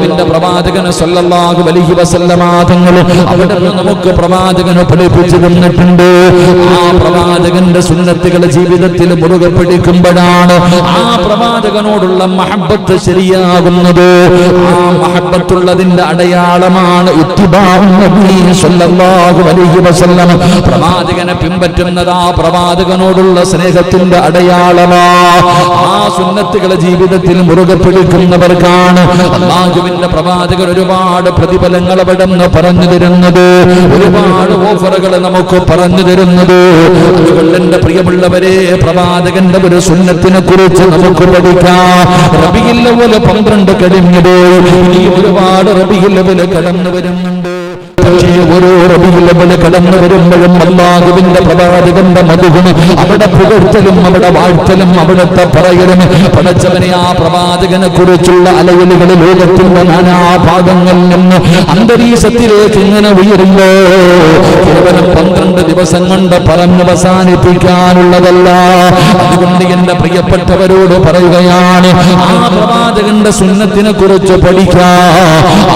അല്ലാഹുവിന്റെ പ്രവാചകൻ സല്ലല്ലാഹു അലൈഹി വസല്ലമ തങ്ങൾ അവിടെ നമുക്ക് പ്രവാചകനെ പഠിപ്പിച്ചു തന്നിട്ടുണ്ട്. ആ പ്രവാചകന്റെ സുന്നത്തുകൾ ജീവിതത്തിൽ മുറുകെ പിടിക്കുമ്പോഴാണ് ആ പ്രവാചകനോടുള്ള മഹബ്ബത്ത് ശരിയാകുന്നത്. ആ മഹബ്ബത്തുള്ളതിന്റെ അടയാളമാണ് ഇത്തിബാഉ നബി സല്ലല്ലാഹു അലൈഹി വസല്ലം. പ്രവാചകനെ പിൻപറ്റുന്നത് ആ പ്രവാചകനോടുള്ള സ്നേഹത്തിന്റെ അടയാളമാണ്. ആ സുന്നത്തുകളെ ജീവിതത്തിൽ മുറുകെ പിടിക്കുന്നവർക്കാണ് അല്ലാഹുവിന്റെ പ്രവാചകൻ ഒരുപാട് പ്രതിഫലങ്ങൾ അവിടെ നിന്ന് പറഞ്ഞു തരുന്നത്, ഒരുപാട് ഓഫറുകൾ നമുക്ക് പറഞ്ഞു തരുന്നത്. അതുകൊണ്ട് എന്റെ പ്രിയമുള്ളവരെ, പ്രവാചകന്റെ ഒരു സുന്നത്തിനെ കുറിച്ച് നമുക്ക് പഠിക്കാം. റബീഉൽ അവ്വൽ 12 കഴിഞ്ഞുപോയി, ഇനി ഒരുപാട് റബീഉൽ അവ്വൽ കടന്നു വരുന്നുണ്ട്. പക്ഷേ ഓരോ റബീഉൽ അവ്വൽ കടന്നു വരുമ്പോഴും അല്ലാഹുവിന്റെ പ്രവാചകന്റെ മധുഗുണം അവിടെ പുകഴ്ത്തലും അവിടെ വാഴ്ത്തലും അവിടുത്തെ പറയലും പടച്ചവനെ ആ പ്രവാചകനെ കുറിച്ചുള്ള അലയലുകൾ ലോകത്തിന്റെ നാനാഭാഗങ്ങളിൽ നിന്ന് അന്തരീക്ഷത്തിലേക്ക് ഇങ്ങനെ ഉയരുമ്പോ കേവലം 12 ദിവസം കൊണ്ട് പറഞ്ഞു അവസാനിപ്പിക്കാനുള്ളതല്ല. അതുകൊണ്ട് എന്റെ പ്രിയപ്പെട്ടവരോട് പറയുകയാണ്, ആ പ്രവാചകന്റെ സുന്നത്തിനെ കുറിച്ച് പഠിക്കാം.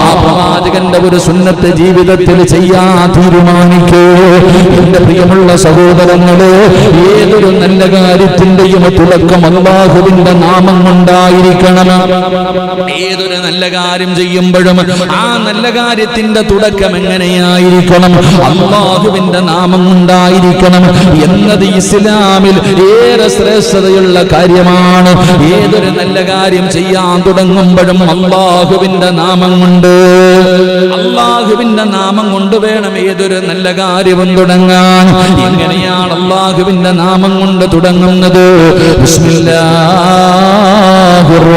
ആ പ്രവാചകന്റെ ഒരു സുന്നത്ത് ജീവിതത്തിൽ ചെയ്യാൻ തീരുമാനിക്കൂ. എന്റെ പ്രിയമുള്ള സഹോദരങ്ങളെ, ഏതൊരു നല്ല കാര്യത്തിന്റെയും തുടക്കം അല്ലാഹുവിന്റെ നാമം കൊണ്ടായിരിക്കണം. ഏതൊരു നല്ല കാര്യം ചെയ്യുമ്പോഴും ആ നല്ല കാര്യത്തിന്റെ തുടക്കം എങ്ങനെയായിരിക്കണം? അല്ലാഹുവിന്റെ നാമം കൊണ്ടായിരിക്കണം എന്നത് ഇസ്ലാമിൽ ഏറെ ശ്രേഷ്ഠതയുള്ള കാര്യമാണ്. ഏതൊരു നല്ല കാര്യം ചെയ്യാൻ തുടങ്ങുമ്പോഴും അല്ലാഹുവിന്റെ നാമം കൊണ്ട്, അല്ലാഹുവിന്റെ നാമം കൊണ്ട് വേണം ഏതൊരു നല്ല കാര്യവും തുടങ്ങാൻ. എങ്ങനെയാണ് അല്ലാഹുവിന്റെ നാമം കൊണ്ട് തുടങ്ങുന്നത്? ബിസ്മില്ലാഹിർ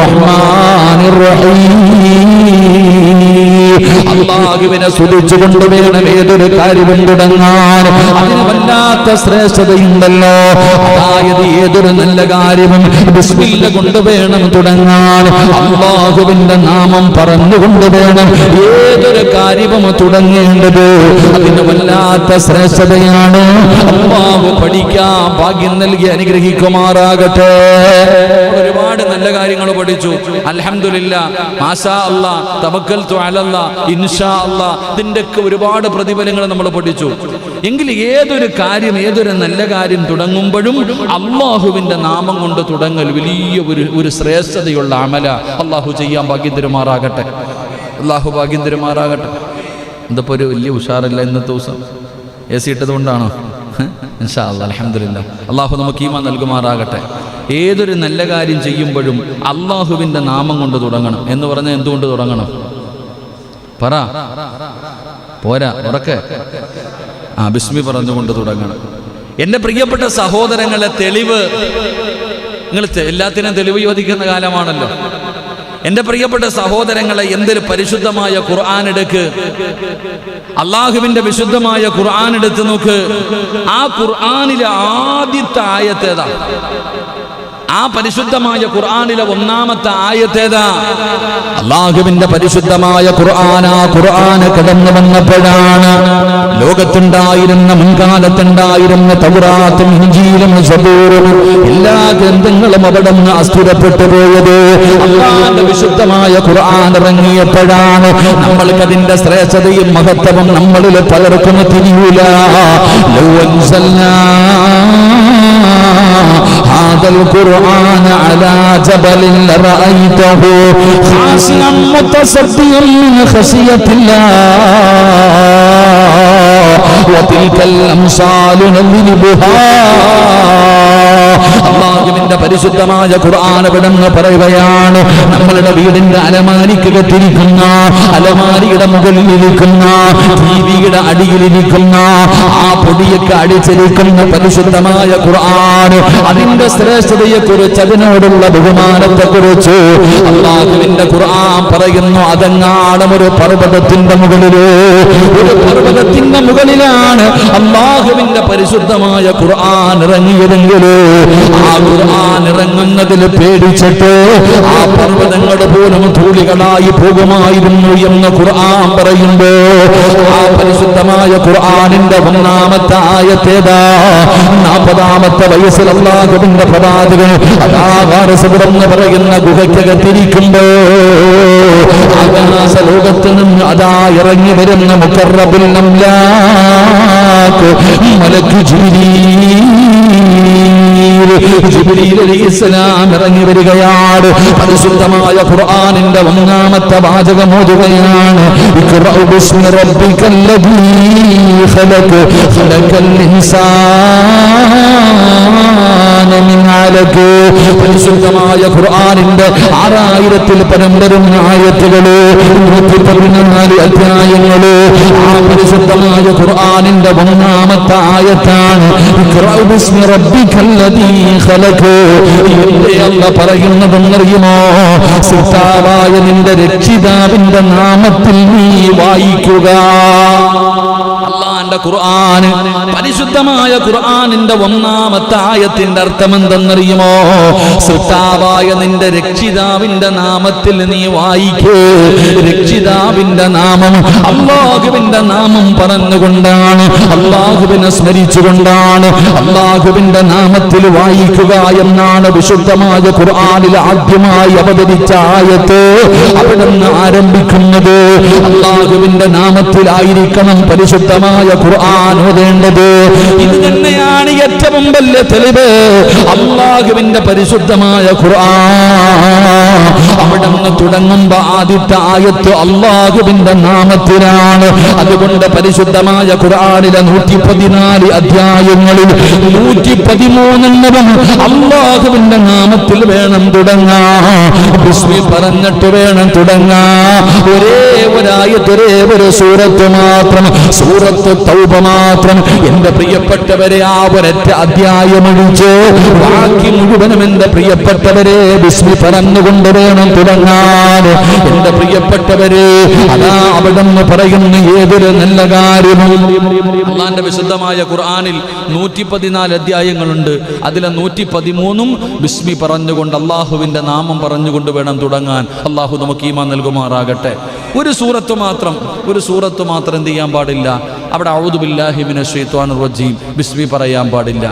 റഹ്മാനിർ റഹീം. അല്ലാഹുവിനെ സ്തുതിച്ചുകൊണ്ട് വേണം ഏതൊരു കാര്യവും തുടങ്ങാൻ. അതിന് വല്ലാത്ത ശ്രേഷ്ഠതയുണ്ടല്ലോ. അതായത് ഏതൊരു നല്ല കാര്യവും ബിസ്മില്ല കൊണ്ട് വേണം തുടങ്ങാൻ. അല്ലാഹുവിന്റെ നാമം പറഞ്ഞുകൊണ്ട് വേണം ഏതൊരു കാര്യവും തുടങ്ങേണ്ടത്. അതിന് വല്ലാത്ത ശ്രേഷ്ഠതയാണ്. അല്ലാഹു പഠിക്കാൻ ഭാഗ്യം നൽകി അനുഗ്രഹിക്കുമാറാകട്ടെ. ഒരുപാട് നല്ല കാര്യങ്ങൾ പഠിച്ചു, അൽഹംദുലില്ലാഹ്, മാഷാ അല്ലാഹ്, തവക്കൽതു അലല്ലാഹ്, ഇൻഷാ അല്ലാഹ്. ഇതിന്റെയൊക്കെ ഒരുപാട് പ്രതിഫലങ്ങൾ നമ്മൾ പഠിച്ചു. എങ്കിൽ ഏതൊരു കാര്യം, ഏതൊരു നല്ല കാര്യം തുടങ്ങുമ്പോഴും അല്ലാഹുവിന്റെ നാമം കൊണ്ട് തുടങ്ങൽ വലിയ ഒരു ശ്രേഷ്ഠതയുള്ള അമല. അല്ലാഹു ചെയ്യാൻ ഭാഗ്യം തരുമാറാകട്ടെ. അല്ലാഹു ഭാഗ്യം തരുമാറാകട്ടെ. എന്തപ്പോൾ ഒരു വലിയ ഉഷാറില്ല ഇന്നത്തെ ദിവസം? AC ഇട്ടത് കൊണ്ടാണോ? ഇൻഷാ അല്ലാഹ്, അൽഹംദുലില്ലാഹ്. അല്ലാഹു നമുക്ക് ഈമാൻ നൽകുമാറാകട്ടെ. ഏതൊരു നല്ല കാര്യം ചെയ്യുമ്പോഴും അല്ലാഹുവിന്റെ നാമം കൊണ്ട് തുടങ്ങണം. എന്ന് പറഞ്ഞാൽ എന്തുകൊണ്ട് തുടങ്ങണം? പറ, പോരാ, ഉറക്കെ. ബിസ്മി പറഞ്ഞുകൊണ്ട് തുടങ്ങണം. എന്റെ പ്രിയപ്പെട്ട സഹോദരങ്ങളെ, തെളിവ്, നിങ്ങൾ എല്ലാത്തിനും തെളിവ് ചോദിക്കുന്ന കാലമാണല്ലോ. എന്റെ പ്രിയപ്പെട്ട സഹോദരങ്ങളെ, എന്തൊരു പരിശുദ്ധമായ ഖുർആൻ എടുക്ക്, അള്ളാഹുവിന്റെ വിശുദ്ധമായ ഖുർആൻ എടുത്ത് നോക്ക്. ആ ഖുർആനിലെ ആദ്യത്തെ ആയത്തേതാ? ആ പരിശുദ്ധമായ ഖുർആനിലെ ഒന്നാമത്തെ ആയത്തേതാ? അല്ലാഹുവിന്റെ പരിശുദ്ധമായ ഖുർആൻ. ആ ഖുർആൻ കടന്നു വന്നപ്പോഴാണ് ലോകത്തുണ്ടായിരുന്ന, മുൻകാലത്തുണ്ടായിരുന്ന തൗറാത്തും ഇൻജീലും സബൂറും എല്ലാ ഗ്രന്ഥങ്ങളും അവിടെ നിന്ന് അസ്ഥിരപ്പെട്ടു പോയത്. അല്ലാഹുവിന്റെ വിശുദ്ധമായ ഖുർആൻ ഇറങ്ങിയപ്പോഴാണ് നമ്മൾക്ക് അതിന്റെ ശ്രേഷ്ഠതയും മഹത്വവും നമ്മളിൽ പലർക്കും തിരിയൂല. ലൗ അൻസൽനാ هذا القرآن على جبل لرأيته خاشعا متصدعا من خشية الله وتلك الأمثال نضربها. അല്ലാഹുവിന്റെ പരിശുദ്ധമായ ഖുർആൻ വിടന്ന് പറയുകയാണ്, നമ്മളുടെ വീടിന്റെ അലമാരിക്കകത്തിരിക്കുന്ന, അലമാരിയുടെ മുകളിലിരിക്കുന്ന, ടിവിയുടെ അടിയിലിരിക്കുന്ന ആ പൊടിയൊക്കെ അടിച്ചിരിക്കുന്ന പരിശുദ്ധമായ ഖുർആൻ, അതിന്റെ ശ്രേഷ്ഠതയെ കുറിച്ച്, അതിനോടുള്ള ബഹുമാനത്തെ കുറിച്ച് അല്ലാഹുവിന്റെ ഖുർആൻ പറയുന്നു. അതെങ്ങാനും ഒരു പർവ്വതത്തിന്റെ മുകളിലോ, ഒരു പർവ്വതത്തിന്റെ മുകളിലാണ് അല്ലാഹുവിന്റെ പരിശുദ്ധമായ ഖുർആൻ ഇറങ്ങിയതെങ്കിലോ ആ ഖുർആൻ ഇറങ്ങുന്നതിൽ പേടിച്ചിട്ട് ആ പർവ്വതങ്ങൾ പോലും ധൂളികളായി പോകുമായിരുന്നു എന്ന് ഖുർആൻ പറയുമ്പോ ആ പരിശുദ്ധമായ ഖുർആനിന്റെ ഒന്നാമത്തെ ആയത്തേതാ? 40ാമത്തെ വയസ്സിൽ അല്ലാഹുവിന്റെ പ്രവാചകൻ അതാകാരസപുരം എന്ന് പറയുന്ന ഗുഹയ്ക്കകത്തിരിക്കുമ്പോ ആകാശ ലോകത്ത് നിന്ന് അതാ ഇറങ്ങി വരുന്ന മുഖറബുൽ അംലാക്ക് മലക്ക് ജിബ്രീൽ അലൈഹിസ്സലാം ഇറങ്ങി വരികയാണ്. പരിശുദ്ധമായ ഖുർആനിന്റെ ഒന്നാമത്തെ വാചകം ഓതുകയാണ്. ഇഖ്റഉ ബിസ്മി റബ്ബിക്കല്ലദീ ഖലഖ് ഖലഖൽ ഇൻസാന മിൻ അലഖ്. പരിശുദ്ധമായ ഖുർആനിന്റെ 6000-ൽ പരം വരുന്ന ആയത്തുകള്, 114 അധ്യായങ്ങള്. ആ പരിശുദ്ധമായ ഖുർആനിന്റെ ഒന്നാമത്തെ ആയത്താണ് ഇഖ്റഉ ബിസ്മി റബ്ബിക്കല്ലദീ ഖലഖ്. അല്ലാഹു പറയുന്നതെന്നറിയുമോ? സൃഷ്ടാവായ നിന്റെ രക്ഷിതാവിന്റെ നാമത്തിൽ നീ വായിക്കുക. അല്ലാഹുവിന്റെ ഖുർആൻ, പരിശുദ്ധമായ ഖുർആനിന്റെ ഒന്നാമത്തെ ആയത്തിന്റെ അർത്ഥം എന്തെന്നറിയുമോ? സൃഷ്ടാവായ നിന്റെ രക്ഷിതാവിന്റെ നാമത്തിൽ നീ വായിക്കൂ. രക്ഷിതാവിന്റെ നാമം, അല്ലാഹുവിന്റെ നാമം പറഞ്ഞുകൊണ്ടാണ്, അല്ലാഹുവിനെ സ്മരിച്ചുകൊണ്ടാണ് അല്ലാഹുവിന്റെ നാമത്തിൽ വായിക്കുക എന്നാണ് വിശുദ്ധമായ ഖുർആനിൽ ആദ്യമായി അവതരിച്ച ആയത്ത്. അവിടുന്ന് ആരംഭിക്കുന്നത് അല്ലാഹുവിന്റെ നാമത്തിലായിരിക്കണം പരിശുദ്ധമായ ഖുർആൻ ഓതേണ്ടത്. ഇത് തന്നെയാണ് ഏറ്റവും വലിയ തെളിവ്. അല്ലാഹുവിന്റെ പരിശുദ്ധമായ ഖുർആൻ അവിടുന്ന് തുടങ്ങുമ്പോ ആദ്യത്തെ ആയത്ത് അല്ലാഹുവിന്റെ നാമത്തിലാണ്. അതുകൊണ്ട് പരിശുദ്ധമായ ഖുർആനിലെ 114 അധ്യായങ്ങളിൽ 113 അല്ലാഹുവിന്റെ നാമത്തിൽ വേണം തുടങ്ങാൻ. ബിസ്മി പറഞ്ഞിട്ട് വേണം തുടങ്ങാൻ. ഒരേ ഒരായത്ത്, ഒരേ ഒരു സൂറത്ത് മാത്രം, സൂറത്ത് തൗബ മാത്രം. എന്റെ പ്രിയപ്പെട്ടവരെ, ആ ഒരൊറ്റ അധ്യായം ഒഴിച്ച് ബാക്കി മുഴുവനും എന്റെ പ്രിയപ്പെട്ടവരെ ബിസ്മി പറഞ്ഞുകൊണ്ട് വേണം തുടങ്ങാൻ. എന്റെ പ്രിയപ്പെട്ടവരെ, അതാ അവിടെന്ന് പറയുന്ന ഏതൊരു നല്ല കാര്യവും അല്ലാഹുവിന്റെ വിശുദ്ധമായ ഖുർആനിൽ 114 അധ്യായങ്ങളുണ്ട്. അതിലെ 113 ബിസ്മി പറഞ്ഞുകൊണ്ട് അല്ലാഹുവിന്റെ നാമം പറഞ്ഞുകൊണ്ട് വേണം തുടങ്ങാൻ. അല്ലാഹു നമുക്ക് ഈമാൻ നൽകുമാറാകട്ടെ. ഒരു സൂറത്ത് മാത്രം എന്ത് ചെയ്യാൻ പാടില്ല? അവിടെ അഊദു ബില്ലാഹി മിനശ് ശൈത്വാനിർ റജീം ബിസ്മി പറയാൻ പാടില്ല.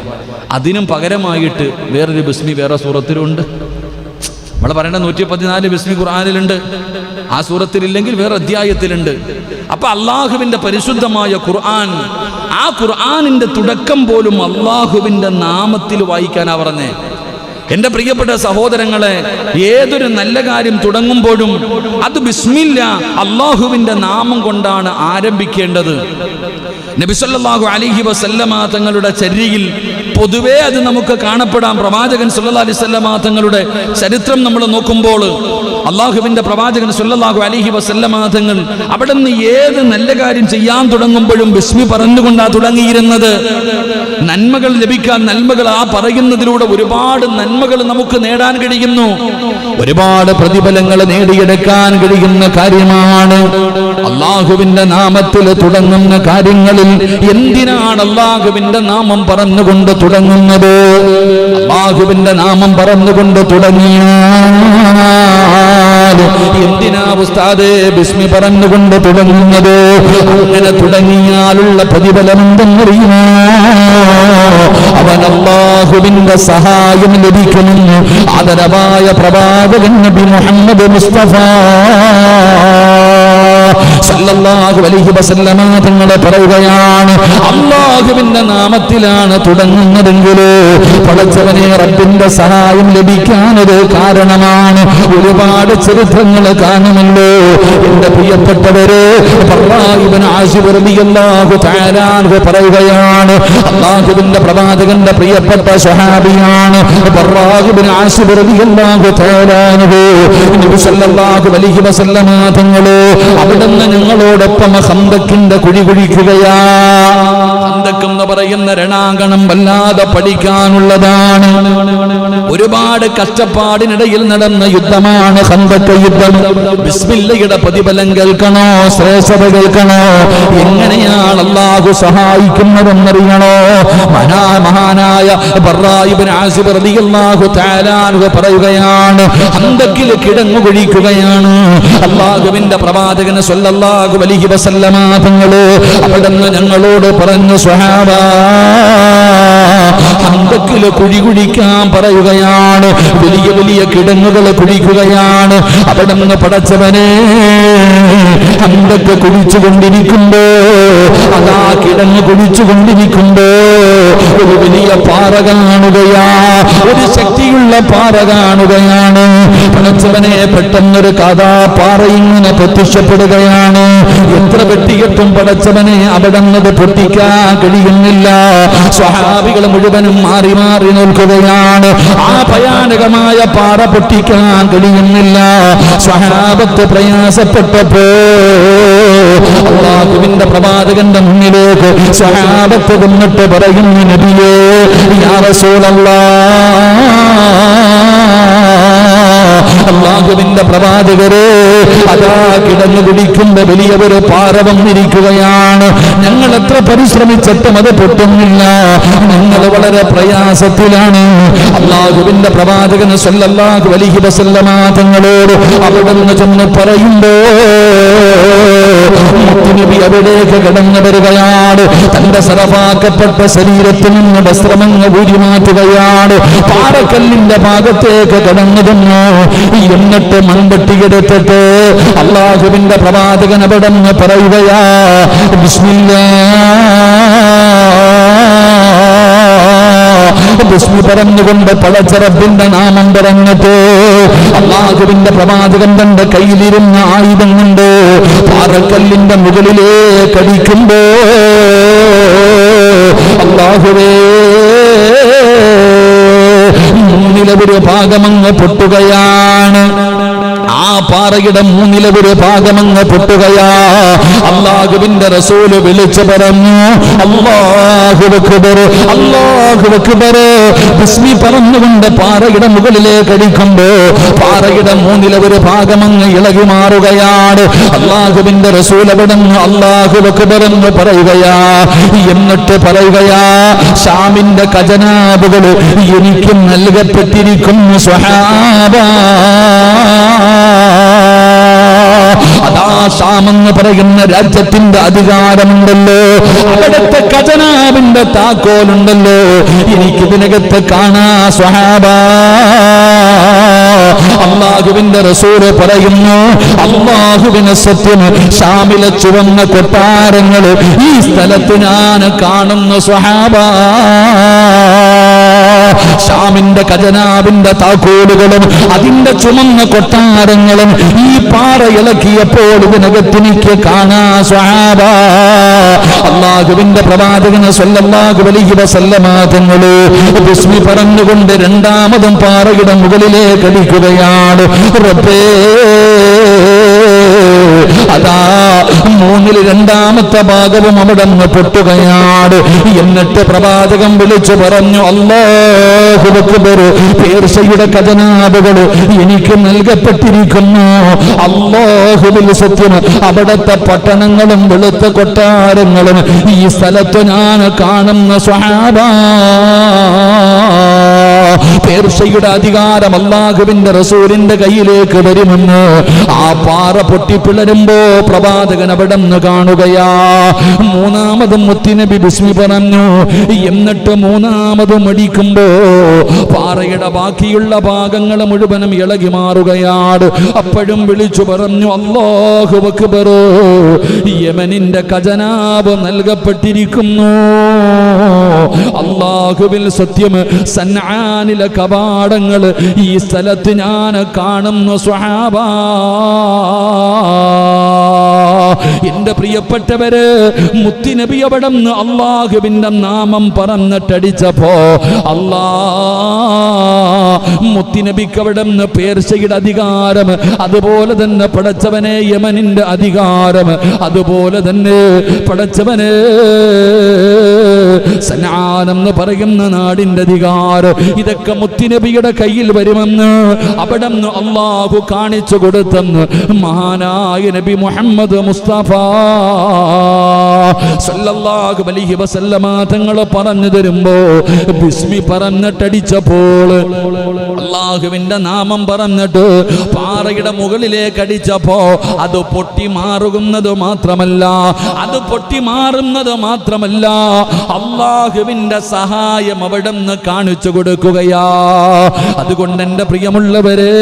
അതിനും പകരമായിട്ട് വേറൊരു ബിസ്മി വേറെ സൂറത്തിലുണ്ട്. നമ്മൾ പറയേണ്ട 114 ബിസ്മി ഖുർആനിലുണ്ട്. ആ സൂറത്തിലില്ലെങ്കിൽ വേറെ അധ്യായത്തിലുണ്ട്. അപ്പൊ അള്ളാഹുവിന്റെ പരിശുദ്ധമായ ഖുർആൻ, ആ ഖുർആനിന്റെ തുടക്കം പോലും അള്ളാഹുവിന്റെ നാമത്തിൽ വായിക്കാനാ പറഞ്ഞേ. എന്റെ പ്രിയപ്പെട്ട സഹോദരങ്ങളെ, ഏതൊരു നല്ല കാര്യം തുടങ്ങുമ്പോഴും അത് ബിസ്മില്ല, അള്ളാഹുവിന്റെ നാമം കൊണ്ടാണ് ആരംഭിക്കേണ്ടത്. നബി സല്ലല്ലാഹു അലൈഹി വസല്ലമ തങ്ങളുടെ ചര്യയിൽ പൊതുവേ അത് നമുക്ക് കാണപ്പെടാം. പ്രവാചകൻ സല്ലല്ലാഹു അലൈഹി വസല്ലമ തങ്ങളുടെ ചരിത്രം നമ്മൾ നോക്കുമ്പോൾ അള്ളാഹുവിന്റെ പ്രവാചകൻ സല്ലല്ലാഹു അലൈഹി വസല്ലമ തങ്ങൾ അവിടെ നിന്ന് ഏത് നല്ല കാര്യം ചെയ്യാൻ തുടങ്ങുമ്പോഴും ബിസ്മി പറഞ്ഞുകൊണ്ടാണ് തുടങ്ങിയിരുന്നത്. നന്മകൾ ലഭിക്കാൻ, നന്മകൾ ആ പറയുന്നതിലൂടെ ഒരുപാട് നന്മകൾ നമുക്ക് നേടാൻ കഴിയുന്നു, ഒരുപാട് പ്രതിഫലങ്ങൾ നേടിയെടുക്കാൻ കഴിയുന്ന കാര്യമാണ്. അള്ളാഹുവിന്റെ നാമത്തിൽ തുടങ്ങുന്ന കാര്യങ്ങളിൽ എന്തിനാണ് അള്ളാഹുവിന്റെ നാമം പറഞ്ഞുകൊണ്ട് തുടങ്ങുന്നത്? അള്ളാഹുവിന്റെ നാമം പറഞ്ഞുകൊണ്ട് തുടങ്ങിയാൽ എന്തിനാ ഉസ്താദേ ബിസ്മി പറഞ്ഞുകൊണ്ട് തുടങ്ങുന്നത്? അങ്ങനെ തുടങ്ങിയാലുള്ള പ്രതിഫലം എന്തെന്നറിയുമോ? അവൻ അല്ലാഹുവിന്റെ സഹായം ലഭിക്കുമെന്ന് ആദരവായ പ്രവാചകൻ നബി മുഹമ്മദ് മുസ്തഫ സല്ലല്ലാഹു അലൈഹി വസല്ലമ തങ്ങൾ പറയുകയാണ്, അല്ലാഹുവിന്റെ നാമത്തിലാണ് തുടങ്ങുന്നതെങ്കിൽ പടച്ചവനെ റബ്ബിന്റെ സഹായം ലഭിക്കാനത് കാരണമാണ്. ഒരുപാട് ചരിത്രങ്ങൾ കാണുമല്ലോ എന്റെ പ്രിയപ്പെട്ടവരെ. ഇബ്നു ആസിബ് റളിയല്ലാഹു തആല അൻഹു പറയുകയാണ്, അല്ലാഹുവിന്റെ പ്രവാചകന്റെ പ്രിയപ്പെട്ട സ്വഹാബിയാണ് ഇബ്നു ആസിബ് റളിയല്ലാഹു തആല അൻഹു. നബി സല്ലല്ലാഹു അലൈഹി വസല്ലമ തങ്ങൾ അവിടുന്ന് ഞങ്ങളോടൊപ്പം ഖന്തക്കിന്റെ കുഴി കുഴിക്കുകയാ. ഖന്തക്ക് എന്ന് പറയുന്ന രണാങ്കണം വല്ലാതെ പഠിക്കാനുള്ളതാണ്. ഒരുപാട് കഷ്ടപ്പാടിനിടയിൽ നടന്ന യുദ്ധമാണ് ഖന്തക്ക് യുദ്ധം. ബിസ്മില്ലയുടെ പ്രതിഫലം കേൾക്കണോ, ശ്രേഷ്ഠത കേൾക്കണോ, എങ്ങനെയാണ് അല്ലാഹു സഹായിക്കുന്നതെന്നറിയണോ? മഹാനായ ബർറാ ഇബ്നു ആസിബ് റളിയല്ലാഹു തആല അൻഹു പറയുകയാണ്, ഖന്തക്കിൽ കിടങ്ങു കുഴിക്കുകയാണ്. അല്ലാഹുവിന്റെ പ്രവാചകൻ സല്ലല്ലാഹു അലൈഹി വസല്ലമ തങ്ങള് അവിടുന്ന് ഞങ്ങളോട് പറഞ്ഞു, സ്വഹാബാ ഖന്തക്കിൽ കുഴി കുഴിക്കാൻ പറയുകയാണ്, വലിയ വലിയ കിടങ്ങുകൾ കുഴിക്കുകയാണ്. അവിടുന്ന് പടച്ചവനെ എന്തൊക്കെ കുഴിച്ചുകൊണ്ടിരിക്കുമ്പോ, അതാ കിടങ്ങ് കുഴിച്ചുകൊണ്ടിരിക്കുമ്പോ ഒരു വലിയ പാറ കാണുകയാ, ഒരു ശക്തിയുള്ള പാറ കാണുകയാണ്. പടച്ചവനെ, പെട്ടെന്നൊരു കഥാ പാറ ഇങ്ങനെ പ്രത്യക്ഷപ്പെടുകയാണ്. എത്ര വെട്ടിയിട്ടും പടച്ചവനെ അവിടെ നിന്ന് പൊട്ടിക്കാൻ കഴിയുന്നില്ല. സ്വഹാബികൾ മുഴുവനും മാറി മാറി നിൽക്കുകയാണ്. ആ ഭയാനകമായ പാറ പൊട്ടിക്കാൻ കഴിയുന്നില്ല. സ്വഹാബത്ത് പ്രയാസപ്പെട്ടപ്പോ അല്ലാഹുവിന്റെ പ്രവാചകന്റെ മുന്നിലേക്ക് സ്വഹാബത്ത് വന്നിട്ട് പറയുന്നു, നബിയേ, യാ റസൂലല്ലാഹ്, അല്ലാഹുവിന്റെ പ്രവാചകരെ, അതാ കിടന്നു പിടിക്കുന്ന വലിയ ഒരു പാറ വന്നിരിക്കുകയാണ്. ഞങ്ങൾ എത്ര പരിശ്രമിച്ചിട്ടും അത് പൊട്ടുന്നില്ല. ഞങ്ങൾ വളരെ പ്രയാസത്തിലാണ്. അല്ലാഹുവിന്റെ പ്രവാചകൻ സല്ലല്ലാഹു അലൈഹി വസല്ലമ തങ്ങളോട് അവിടുന്ന് ചെന്ന് പറയുമ്പോ മുത്തുനബി അവിടേക്ക് കടന്നു വരികയാണ്. തന്റെ സറഫാക്കപ്പെട്ട ശരീരത്തിൽ നിന്ന് വസ്ത്രമങ്ങ് ഊരി മാറ്റുകയാണ്. പാറക്കല്ലിന്റെ ഭാഗത്തേക്ക് കടന്നു വന്നു. എന്നിട്ട് മൺവെട്ടിയെടുത്തിട്ട് അല്ലാഹുവിന്റെ പ്രവാചകൻ അവിടെ നിന്ന് പറയുകയാ, ബിസ്മി പറഞ്ഞുകൊണ്ട് പടച്ച റബ്ബിന്റെ നാമം പറഞ്ഞിട്ട് അല്ലാഹുവിന്റെ പ്രവാചകൻ തന്റെ കയ്യിലിരുന്ന ആയുധം കൊണ്ട് പാറക്കല്ലിന്റെ മുകളിലേക്ക് അടിക്കുമ്പോ അല്ലാഹുവേ, മൂന്നിലെ ഒരു ഭാഗമങ്ങ് പൊട്ടുകയാണ്. ആ പാറയുടെ മൂന്നിലെ ഒരു ഭാഗമങ്ങ് പൊട്ടുകയാ. അല്ലാഹുവിന്റെ റസൂല് വിളിച്ചു പറഞ്ഞു, അല്ലാഹു അക്ബർ, അല്ലാഹു അക്ബർ. ബിസ്മി പറഞ്ഞുകൊണ്ട് പാറയുടെ മുകളിലേക്ക് അടിക്കുമ്പോ പാറയുടെ മൂന്നിലെ ഒരു ഭാഗമങ്ങ് ഇളകി മാറുകയാണ്. അല്ലാഹുവിന്റെ റസൂൽ അവിടുന്ന് അല്ലാഹു അക്ബർ എന്ന് പറയുകയാ. എന്നിട്ട് പറയുകയാ, ഷാമിന്റെ ഖജനാവുകൾ എനിക്ക് നൽകപ്പെട്ടിരിക്കുന്നു സ്വഹാബ. അതാ ഷാമെന്ന് പറയുന്ന രാജ്യത്തിന്റെ അധികാരമുണ്ടല്ലോ, അവിടുത്തെ ഖജനാവിന്റെ താക്കോലുണ്ടല്ലോ, എനിക്കിതിനകത്ത് കാണാ സ്വഹാബ. അല്ലാഹുവിന്റെ റസൂല് പറയുന്നു, അല്ലാഹുവിനെ സത്യം, ഷാമിലെ ചുവന്ന കൊട്ടാരങ്ങൾ ഈ സ്ഥലത്ത് ഞാൻ കാണുന്നു സ്വഹാബ. ഷാമിന്റെ ഖജനാവിന്റെ താക്കോലുകളും അതിന്റെ ചുമന്ന കൊട്ടാരങ്ങളും ഈ പാറ ഇളക്കിയപ്പോൾ ഇതിനകത്ത് എനിക്ക് കാണാ സ്വഹാബ. അല്ലാഹുവിന്റെ പ്രവാചകന് സല്ലല്ലാഹു അലൈഹി വസല്ലമ തങ്ങള് ബിസ്മി പറഞ്ഞുകൊണ്ട് രണ്ടാമതും പാറയുടെ മുകളിലേക്ക് അടിക്കുകയാണ്. റബ്ബേ, അതാ മൂന്നിൽ രണ്ടാമത്തെ ഭാഗവും അവിടെ നിന്ന് പൊട്ടുകയാണ്. എന്നിട്ട് പ്രവാചകൻ വിളിച്ചു പറഞ്ഞു, അല്ലാഹു അക്ബർ, പേർഷ്യയുടെ ഖജനാവുകൾ എനിക്ക് നൽകപ്പെട്ടിരിക്കുന്നു. അല്ലാഹുവിൽ സത്യം, അവിടുത്തെ പട്ടണങ്ങളും വെളുത്ത കൊട്ടാരങ്ങളും ഈ സ്ഥലത്ത് ഞാൻ കാണുന്ന സ്വഹാബ. പേർഷ്യയുടെ അധികാരം അല്ലാഹുവിന്റെ റസൂലിന്റെ കയ്യിലേക്ക് വരുമെന്ന് ആ പാറ പൊട്ടിപ്പിളരുമ്പോ പ്രവാചകൻ അവിടെ നിന്ന് കാണുകയാ. മൂന്നാമതും മുത്തുനബി ബിസ്മി പറഞ്ഞു. എന്നിട്ട് മൂന്നാമതും അടിക്കുമ്പോ പാറയുടെ ബാക്കിയുള്ള ഭാഗങ്ങൾ മുഴുവനും ഇളകി മാറുകയാണ്. അപ്പോഴും വിളിച്ചു പറഞ്ഞു, അല്ലാഹു അക്ബർ, യമനിന്റെ ഖജനാവ് നൽകപ്പെട്ടിരിക്കുന്നു. അല്ലാഹുവിൽ സത്യം, സൻആനിലെ കവാടങ്ങൾ ഈ സ്ഥലത്ത് ഞാൻ കാണുന്നു സ്വഹാബ. എന്റെ പ്രിയപ്പെട്ടവര്, മുത്തുനബി അവിടെ നിന്ന് അല്ലാഹുവിന്റെ നാമം പറഞ്ഞിട്ടടിച്ചപ്പോ മുത്തുനബിക്ക് അവിടെ നിന്ന് പേർഷ്യയുടെ അധികാരം, അതുപോലെ തന്നെ പടച്ചവനെ യമനിന്റെ അധികാരം, അതുപോലെ തന്നെ പടച്ചവനെ സൻആൻ എന്ന് പറയുന്ന നാടിന്റെ അധികാരം, ഇതൊക്കെ മുത്തുനബിയുടെ കയ്യിൽ വരുമെന്ന് അവിടെ നിന്ന് അല്ലാഹു കാണിച്ചു കൊടുത്തെന്ന് മഹാനായ നബി മുഹമ്മദ് മുസ്തഫ മുസ്തഫ സല്ലല്ലാഹു അലൈഹി വസല്ലമ തങ്ങൾ പറഞ്ഞു തരുമ്പോ ബിസ്മി പറഞ്ഞിട്ടടിച്ചപ്പോൾ അല്ലാഹുവിന്റെ നാമം പറഞ്ഞിട്ട് പാറയുടെ മുകളിലേക്ക് അടിച്ചപ്പോ അത് പൊട്ടി മാറുന്നത് മാത്രമല്ല അല്ലാഹുവിന്റെ സഹായം അവിടെ നിന്ന് കാണിച്ചു കൊടുക്കുകയാ. അതുകൊണ്ട് എൻ്റെ പ്രിയമുള്ളവരെ,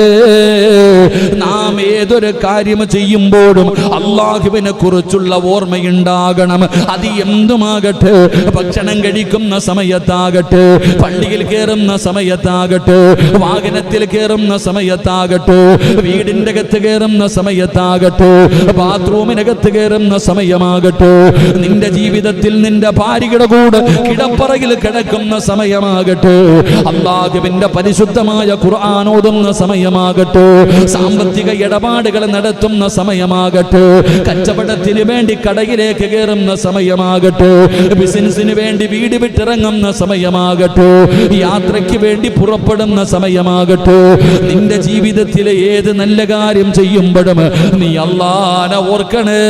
നാം ഏതൊരു കാര്യം ചെയ്യുമ്പോഴും അല്ലാഹുവിനെ കുറിച്ചുള്ള ഓർമ്മയുണ്ടാകണം. അത് എന്തുമാകട്ടെ, ഭക്ഷണം കഴിക്കുന്ന സമയത്താകട്ടെ, പള്ളിയിൽ കയറുന്ന സമയത്താകട്ടെ, വാഹനത്തിൽ കയറുന്ന സമയത്താകട്ടെ, വീടിന്റെ അകത്ത് കയറുന്ന സമയത്താകട്ടെ, ബാത്റൂമിനകത്ത് കയറുന്ന സമയമാകട്ടെ, നിന്റെ ജീവിതത്തിൽ നിന്റെ ഭാര്യയുടെ കൂടെ കിടപ്പറയിൽ കിടക്കുന്ന സമയമാകട്ടെ, അല്ലാഹുവിന്റെ പരിശുദ്ധമായ ഖുർആൻ ഓതുന്ന സമയമാകട്ടെ, സാമ്പത്തിക ഇടപാടുകൾ നടത്തുന്ന സമയമാകട്ടെ, കച്ചവടത്തിന് വേണ്ടി കടയിലേക്ക് കയറുന്ന സമയമാകട്ടെ, ബിസിനസിന് വേണ്ടി വീട് വിട്ടിറങ്ങുന്ന സമയമാകട്ടെ, യാത്രയ്ക്ക് വേണ്ടി പുറപ്പെടുന്ന സമയമാകട്ടെ, നിന്റെ ജീവിതത്തിലെ ഏത് നല്ല കാര്യം ചെയ്യുമ്പോഴും നീ അല്ലാഹനെ ഓർക്കണേ,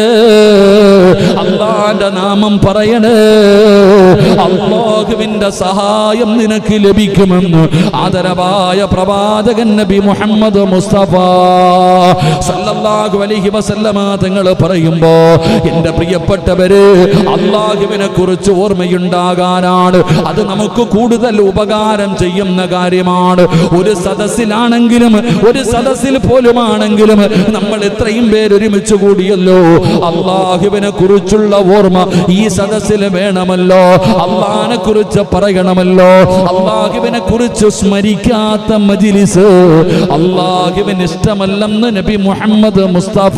അല്ലാഹന്റെ നാമം പറയണേ. അല്ലാഹുവിന്റെ സഹായം നിനക്ക് ലഭിക്കുമെന്ന് ആദരവായ പ്രവാചകൻ നബി മുഹമ്മദ് മുസ്തഫ സല്ലല്ലാഹു അലൈഹി വസല്ലമ തങ്ങൾ പറയുമ്പോ, എൻ്റെ പ്രിയപ്പെട്ടവരെ, അല്ലാഹുവിനെ കുറിച്ച് ഓർമ്മയുണ്ടാകാനാണ്. അത് നമുക്ക് കൂടുതൽ ഉപകാരം ചെയ്യുന്ന കാര്യമാണ്. ഒരു സദസ്സിലാണെങ്കിലും ഒരു സദസ്സിൽ പോലുമാണെങ്കിലും നമ്മൾ എത്രയും പേര് ഒരുമിച്ച് കൂടിയല്ലോ, അല്ലാഹുവിനെ കുറിച്ചുള്ള ഓർമ്മ ഈ സദസ്സിൽ വേണമല്ലോ. അല്ലാഹനെ കുറിച്ച് പറയണമല്ലോ. അല്ലാഹുവിനെ കുറിച്ച് സ്മരിക്കാത്ത മജ്ലിസ് അല്ലാഹുവിന് ഇഷ്ടമല്ലെന്ന് നബി മുഹമ്മദ് മുസ്തഫ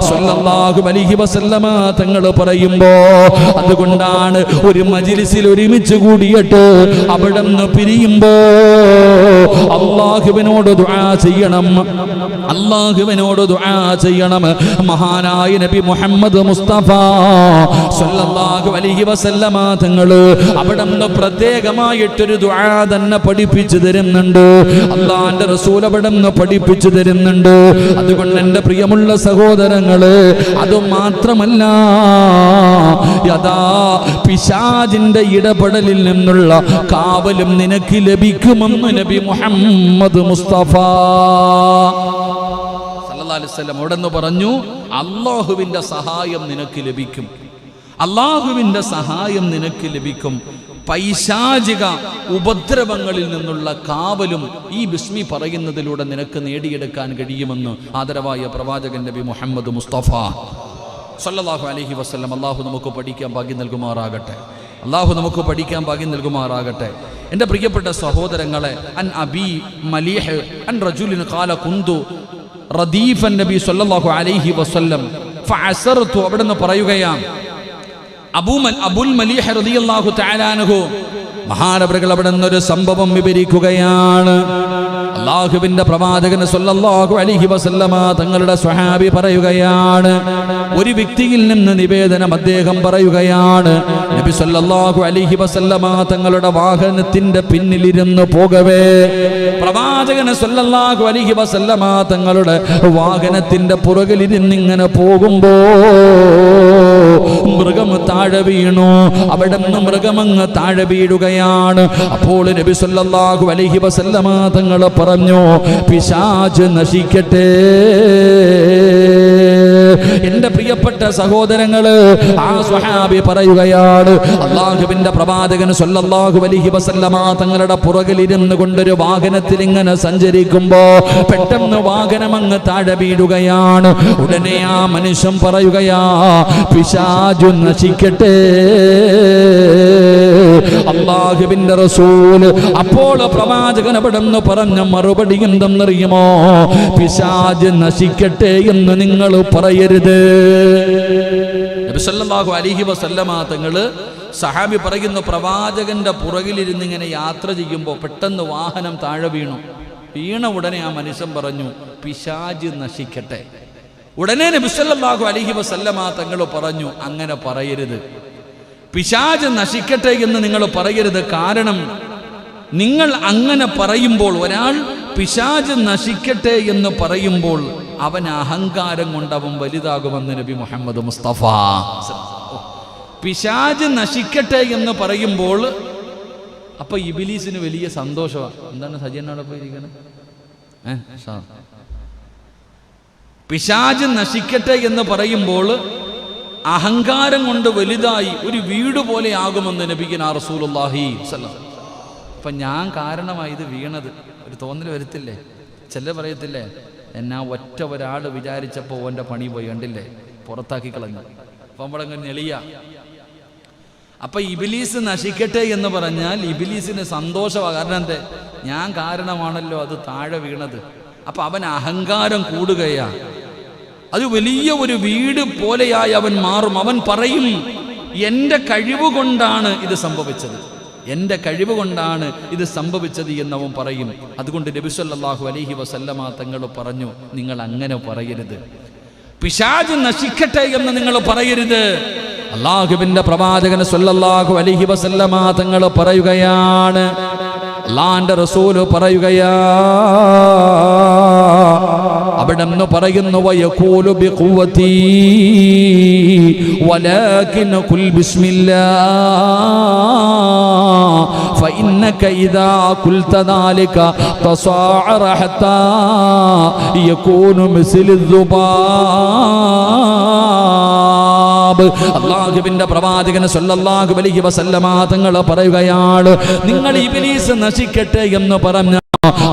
സല്ലല്ലാഹു അലൈഹി വസല്ലമ തങ്ങൾ പറയുമ്പോ, അതുകൊണ്ടാണ് ഒരു മജ്ലിസിൽ ഒരുമിച്ച് കൂടിയിട്ട് അവിടെ നിന്ന് പിരിയുമ്പോ അല്ലാഹുവിനോട് ദുആ ചെയ്യണം, അല്ലാഹുവിനോട് ദുആ ചെയ്യണം. മഹാനായ നബി മുഹമ്മദ് മുസ്തഫ സല്ലല്ലാഹു അലൈഹി വസല്ലമ തങ്ങൾ അവിടെ നിന്ന് പ്രത്യേകമായിട്ടൊരു ദുആ തന്നെ പഠിപ്പിച്ചു തരുന്നുണ്ട്. അല്ലാഹുവിന്റെ റസൂൽ അവിടെ നിന്ന് പഠിപ്പിച്ചു തരുന്നുണ്ട്. അതുകൊണ്ട് എൻ്റെ പ്രിയമുള്ള സഹോദരങ്ങള്, അതുമാത്രമല്ല, യഥാ പിശാചിന്റെ ഇടപെടലിൽ നിന്നുള്ള കാവലും നിനക്ക് ലഭിക്കുമെന്ന് നബി മുഹമ്മദ് മുസ്തഫ സല്ലല്ലാഹു അലൈഹി വസല്ലം അവിടെ നിന്ന് പറഞ്ഞു, അല്ലാഹുവിന്റെ സഹായം നിനക്ക് ലഭിക്കും, അല്ലാഹുവിന്റെ സഹായം നിനക്ക് ലഭിക്കും. പൈശാചിക ഉപദ്രവങ്ങളിൽ നിന്നുള്ള കാവലും ഈ ബിസ്മി പറയുന്നതിലൂടെ നിനക്ക് നേടിയെടുക്കാൻ കഴിയുമെന്ന് ആദരവായ പ്രവാചകൻ നബി മുഹമ്മദ് മുസ്തഫ സല്ലല്ലാഹു അലൈഹി വസല്ലം. അല്ലാഹു നമുക്ക് പഠിക്കാൻ ഭാഗ്യം നൽകുമാറാകട്ടെ, അല്ലാഹു നമുക്ക് പഠിക്കാൻ ഭാഗ്യം നൽകുമാറാകട്ടെ. എൻ്റെ പ്രിയപ്പെട്ട സഹോദരങ്ങളെ, അൻ അബി മലീഹ് അൻ റജുലിൻ ഖാല കുന്തു റദീഫൻ നബി സല്ലല്ലാഹു അലൈഹി വസല്ലം ഫഅസർതു, അവിടെ നിന്ന് പറയുകയാണ്, അബുൽ മലീഹ് റളിയല്ലാഹു തആല അൻഹു മഹാനവറുകൾ അവിടെ നിന്നൊരു സംഭവം വിവരിക്കുകയാണ്. അല്ലാഹുവിന്റെ പ്രവാചകൻ സല്ലല്ലാഹു അലൈഹി വസല്ലമ തങ്ങളുടെ സ്വഹാബി പറയുകയാണ്, ഒരു വ്യക്തിയിൽ നിന്ന് നിവേദനം അദ്ദേഹം പറയുകയാണ്, നബി സല്ലല്ലാഹു അലൈഹി വസല്ലമ തങ്ങളുടെ വാഹനത്തിന്റെ പിന്നിലിരുന്ന് പോകവേ പ്രവാചകൻ സല്ലല്ലാഹു അലൈഹി വസല്ലമ തങ്ങളുടെ വാഹനത്തിന്റെ പുറകിലിരുന്ന് ഇങ്ങനെ പോകുമ്പോ മൃഗം താഴെ വീണു. അവിടെ നിന്ന് മൃഗമങ്ങ് താഴെ വീഴുകയാണ്. അപ്പോൾ നബി സല്ലല്ലാഹു അലൈഹി വസല്ലമ തങ്ങൾ പറഞ്ഞു, പിശാച് നശിക്കട്ടെ. എന്റെ പ്രിയപ്പെട്ട സഹോദരങ്ങള്, ആ സ്വഹാബി പറയുകയാണ്, അല്ലാഹുവിന്റെ പ്രവാചകൻ സല്ലല്ലാഹു അലൈഹി വസല്ലമ തങ്ങളുടെ പുറകിലിരുന്ന് കൊണ്ടൊരു വാഹനത്തിൽ ഇങ്ങനെ സഞ്ചരിക്കുമ്പോ പെട്ടെന്ന് വാഹനം അങ്ങ് താഴെ വീഴുകയാണ്. ഉടനെ ആ മനുഷ്യൻ പറയുകയാ, പിശാചു നശിക്കട്ടെ. അല്ലാഹുവിന്റെ റസൂൽ അപ്പോൾ പ്രവാചകൻ അവിടെ നിന്ന് പറഞ്ഞ മറുപടി എന്തെന്നറിയുമോ? പിശാച് നശിക്കട്ടെ എന്ന് നിങ്ങൾ പറയരുത്. നബി സല്ലല്ലാഹു അലൈഹി വസല്ലമ തങ്ങള് സഹാബി പറയുന്നു, പ്രവാചകന്റെ പുറകിലിരുന്ന് ഇങ്ങനെ യാത്ര ചെയ്യുമ്പോൾ പെട്ടെന്ന് വാഹനം താഴെ വീണ ഉടനെ ആ മനുഷ്യൻ പറഞ്ഞു, പിശാച് നശിക്കട്ടെ. ഉടനെ നബി സല്ലല്ലാഹു അലൈഹി വസല്ലമ തങ്ങൾ പറഞ്ഞു, അങ്ങനെ പറയരുത്, പിശാച് നശിക്കട്ടെ എന്ന് നിങ്ങൾ പറയരുത്. കാരണം നിങ്ങൾ അങ്ങനെ പറയുമ്പോൾ, ഒരാൾ പിശാച് നശിക്കട്ടെ എന്ന് പറയുമ്പോൾ അവൻ അഹങ്കാരം കൊണ്ട് അവൻ വലുതാകുമെന്ന് നബി മുഹമ്മദ് മുസ്തഫ. പിശാച് നശിക്കട്ടെ എന്ന് പറയുമ്പോൾ അപ്പൊ ഇബ്ലീസിന് വലിയ സന്തോഷമാണ്. എന്താണ് സജീനോടെ പോയിരിക്കുന്നത്? പിശാച് നശിക്കട്ടെ എന്ന് പറയുമ്പോൾ അഹങ്കാരം കൊണ്ട് വലുതായി ഒരു വീട് പോലെ ആകുമെന്ന് നബിഗുനാ റസൂലുള്ളാഹി സ്വല്ലല്ലാഹു അലൈഹി വസല്ലം. അപ്പൊ ഞാൻ കാരണമായി ഇത് വീണത് ഒരു തോന്നൽ വരത്തില്ലേ? ചില പറയത്തില്ലേ, എന്നാ ഒറ്റ ഒരാൾ വിചാരിച്ചപ്പോൾ ഓൻ്റെ പണി പോയി, കണ്ടില്ലേ, പുറത്താക്കി കളഞ്ഞു. അപ്പൊ നമ്മളങ്ങനെ നെളിയ. അപ്പൊ ഇബ്ലീസ് നശിക്കട്ടെ എന്ന് പറഞ്ഞാൽ ഇബ്ലീസിന് സന്തോഷമാണ്. കാരണം എന്തേ? ഞാൻ കാരണമാണല്ലോ അത് താഴെ വീണത്. അപ്പൊ അവൻ അഹങ്കാരം കൂടുകയാ. അത് വലിയ ഒരു വീട് പോലെയായി അവൻ മാറും. അവൻ പറയും, എൻ്റെ കഴിവ് കൊണ്ടാണ് ഇത് സംഭവിച്ചത്, എൻ്റെ കഴിവ് കൊണ്ടാണ് ഇത് സംഭവിച്ചത് എന്നവൻ പറയും. അതുകൊണ്ട് നബി സല്ലല്ലാഹു അലൈഹി വസല്ലമ തങ്ങൾ പറഞ്ഞു, നിങ്ങൾ അങ്ങനെ പറയരുത്, പിശാച് നശിക്കട്ടെ എന്ന് നിങ്ങൾ പറയരുത്. അല്ലാഹുവിന്റെ പ്രവാചകൻ സല്ലല്ലാഹു അലൈഹി വസല്ലമ തങ്ങൾ പറയുകയാണ്, അല്ലാഹുവിന്റെ റസൂൽ പറയുകയാ, അവിടെന്ന് പറയുന്നു, വയഖൂലു ബിഖുവതി വലാകിൻ ഖുൽ ബിസ്മില്ലാഹ് ഫഇന്നക ഇദാ ഖുൽത ദാലിക തസാഅറ ഹത്താ യകൂനു മിസ്ലു ദുബാബ്. അല്ലാഹുവിന്റെ പ്രവാചകൻ സല്ലല്ലാഹു അലൈഹി വസല്ലമ തങ്ങൾ പറയുകയാണ്, നിങ്ങൾ ഇബ്ലീസ് നശിക്കട്ടെ എന്ന് പറഞ്ഞ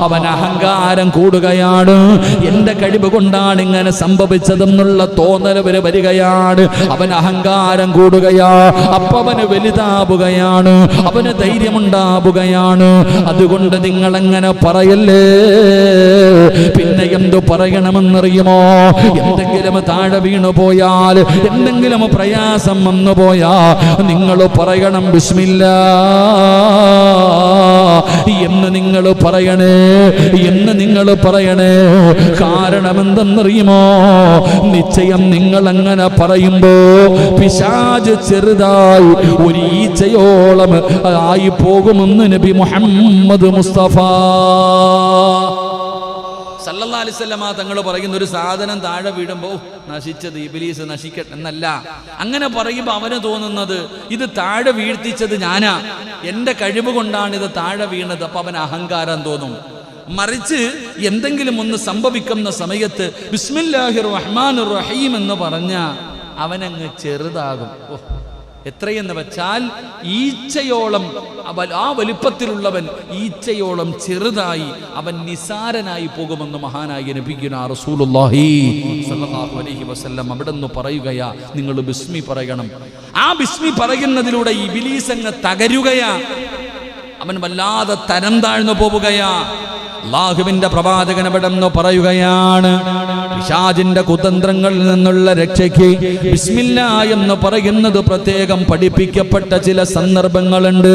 അവൻ അഹങ്കാരം കൂടുകയാണ്. എൻ്റെ കഴിവ് കൊണ്ടാണ് ഇങ്ങനെ സംഭവിച്ചതെന്നുള്ള തോന്നൽ വരികയാണ്. അവൻ അഹങ്കാരം കൂടുകയാ. അപ്പൊ അവന് വലുതാവുകയാണ്, അവന് ധൈര്യമുണ്ടാവുകയാണ്. അതുകൊണ്ട് നിങ്ങൾ അങ്ങനെ പറയല്ലേ. പിന്നെ എന്തു പറയണമെന്നറിയുമോ? എന്തെങ്കിലും താഴെ വീണു പോയാൽ, എന്തെങ്കിലും പ്രയാസം വന്നു പോയാ നിങ്ങൾ പറയണം ബിസ്മില്ലാഹ് എന്ന് നിങ്ങൾ പറയണേ, എന്ന് നിങ്ങൾ പറയണേ. കാരണം എന്തെന്നറിയുമോ? നിശ്ചയം നിങ്ങൾ അങ്ങനെ പറയുമ്പോ പിശാച് ചെറുതായി ഒരു ഈച്ചയോളം ആയി പോകുമെന്ന് നബി മുഹമ്മദ് മുസ്തഫ സല്ലല്ലാഹു അലൈഹി വസല്ലമ തങ്ങൾ പറയുന്ന, ഒരു സാധനം താഴെ വീഴുമ്പോ നശിച്ചത് ഇബ്ലീസ് നശിക്കട്ടെ എന്നല്ല. അങ്ങനെ പറയുമ്പോൾ അവന് തോന്നുന്നത് ഇത് താഴെ വീഴ്ത്തിച്ചത് ഞാനാ, എൻ്റെ കഴിവ് കൊണ്ടാണ് ഇത് താഴെ വീണത്. അപ്പൊ അവൻ അഹങ്കാരം തോന്നും. മറിച്ച് എന്തെങ്കിലും ഒന്ന് സംഭവിക്കുന്ന സമയത്ത് ബിസ്മില്ലാഹിർ റഹ്മാനിർ റഹീം എന്ന് പറഞ്ഞ അവനങ്ങ് ചെറുതാകും. എത്രയെന്ന് വെച്ചാൽ ഈച്ചയോളം ആ വലിപ്പത്തിലുള്ളവൻ ഈച്ചയോളം ചെറുതായി അവൻ നിസാരനായി പോകുമെന്ന് മഹാനായ നബിയുനാ റസൂലുള്ളാഹി സ്വല്ലല്ലാഹു അലൈഹി വസല്ലം അവിടെന്ന് പറയുകയാ, നിങ്ങൾ ബിസ്മി പറയണം. ആ ബിസ്മി പറയുന്നതിലൂടെ ഇബ്ലീസ് അങ്ങ് തകരുകയാ, അവൻ വല്ലാതെ തരം താഴ്ന്നു പോവുകയാ. അല്ലാഹുവിന്റെ പ്രവാചകൻ അവിടെന്ന് പറയുകയാണ്, പിശാചിന്റെ കുതന്ത്രങ്ങളിൽ നിന്നുള്ള രക്ഷയ്ക്ക് ബിസ്മില്ലാ എന്ന് പറയുന്നത് പ്രത്യേകം പഠിപ്പിക്കപ്പെട്ട ചില സന്ദർഭങ്ങളുണ്ട്.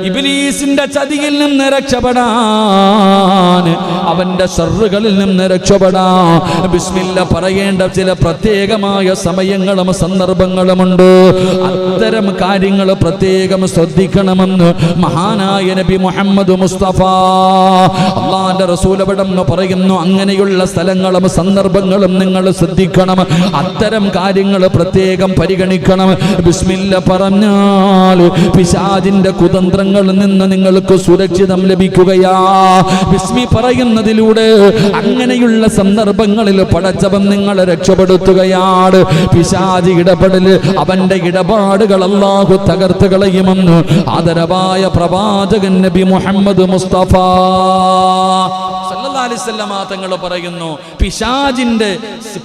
ഇബ്ലീസിന്റെ ചതിയിൽ നിന്ന് രക്ഷപ്പെടാൻ, അവന്റെ ശർറുകളിൽ നിന്ന് രക്ഷപ്പെടാൻ ബിസ്മില്ല പറയേണ്ട ചില പ്രത്യേകമായ സമയങ്ങളും സന്ദർഭങ്ങളുമുണ്ട്. അത്തരം കാര്യങ്ങൾ പ്രത്യേകം ശ്രദ്ധിക്കണമെന്ന് മഹാനായ നബി മുഹമ്മദ് മുസ്തഫ അല്ലാഹുവിന്റെ റസൂൽ അവിടെന്ന് പറയുന്നു, അങ്ങനെയുള്ള സ്ഥലങ്ങളും സന്ദർഭങ്ങളും നിങ്ങൾ ശ്രദ്ധിക്കണം. അത്തരം കാര്യങ്ങൾ പ്രത്യേകം പരിഗണിക്കണം. ബിസ്മില്ല പറഞ്ഞാൽ പിശാചിന്റെ കുതന്ത്രങ്ങളിൽ നിന്ന് നിങ്ങൾക്ക് സുരക്ഷിതം ലഭിക്കുകയാ. ബിസ്മി പറയുന്നതിലൂടെ അങ്ങനെയുള്ള സന്ദർഭങ്ങളിൽ പടച്ചവൻ നിങ്ങളെ രക്ഷപ്പെടുത്തുകയാണ്. പിശാചി ഇടപെടൽ, അവന്റെ ഇടപാടുകൾ അല്ലാഹു തകർത്ത് കളയുമെന്ന് ആദരവായ പ്രവാചകൻ നബി മുഹമ്മദ് മുസ്തഫ സല്ലല്ലാഹു അലൈഹി വസല്ലം തങ്ങൾ പറയുന്നു,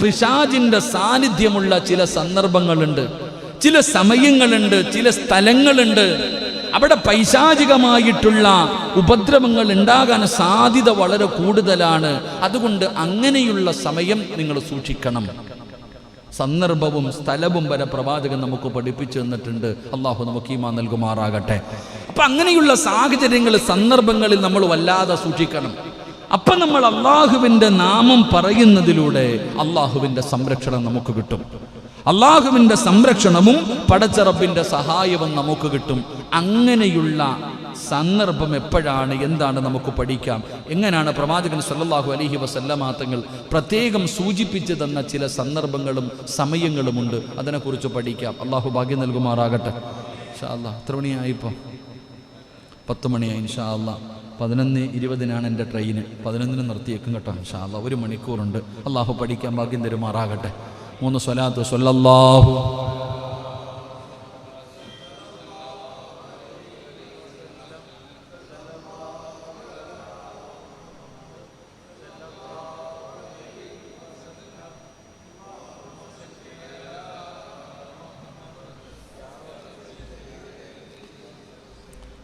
പിശാചിന്റെ സാന്നിധ്യമുള്ള ചില സന്ദർഭങ്ങളുണ്ട്, ചില സമയങ്ങളുണ്ട്, ചില സ്ഥലങ്ങളുണ്ട്. അവിടെ പൈശാചികമായിട്ടുള്ള ഉപദ്രവങ്ങൾ ഉണ്ടാകാൻ സാധ്യത വളരെ കൂടുതലാണ്. അതുകൊണ്ട് അങ്ങനെയുള്ള സമയം നിങ്ങൾ സൂക്ഷിക്കണം. സന്ദർഭവും സ്ഥലവും വരെ പ്രവാചകൻ നമുക്ക് പഠിപ്പിച്ചു തന്നിട്ടുണ്ട്. അള്ളാഹു നമുക്ക് ഈമാൻ നൽകുമാറാകട്ടെ. അപ്പൊ അങ്ങനെയുള്ള സാഹചര്യങ്ങൾ, സന്ദർഭങ്ങളിൽ നമ്മൾ വല്ലാതെ സൂക്ഷിക്കണം. അപ്പൊ നമ്മൾ അള്ളാഹുവിന്റെ നാമം പറയുന്നതിലൂടെ അള്ളാഹുവിന്റെ സംരക്ഷണം നമുക്ക് കിട്ടും. അള്ളാഹുവിന്റെ സംരക്ഷണവും പടച്ച റബ്ബിന്റെ സഹായവും നമുക്ക് കിട്ടും. അങ്ങനെയുള്ള സന്ദർഭം എപ്പോഴാണ്, എന്താണ് നമുക്ക് പഠിക്കാം. എങ്ങനെയാണ് പ്രവാചകൻ സല്ലല്ലാഹു അലൈഹി വസല്ലമ തങ്ങൾ പ്രത്യേകം സൂചിപ്പിച്ചു തന്ന ചില സന്ദർഭങ്ങളും സമയങ്ങളുമുണ്ട്. അതിനെക്കുറിച്ച് പഠിക്കാം. അള്ളാഹു ഭാഗ്യം നൽകുമാറാകട്ടെ. ഇൻഷാ അല്ലാഹ്. എത്ര മണിയായിപ്പോൾ? 10 മണിയായി. ഇൻഷാ അല്ലാഹ് 11:20 എൻ്റെ ട്രെയിന്. 11 നിർത്തിയേക്കും കേട്ടോ. ഇൻഷാ അല്ലാഹ് 1 മണിക്കൂറുണ്ട്. അള്ളാഹു പഠിക്കാൻ ഭാഗ്യം തരുമാറാകട്ടെ. 3 സ്വലാത്ത് സ്വല്ലല്ലാഹു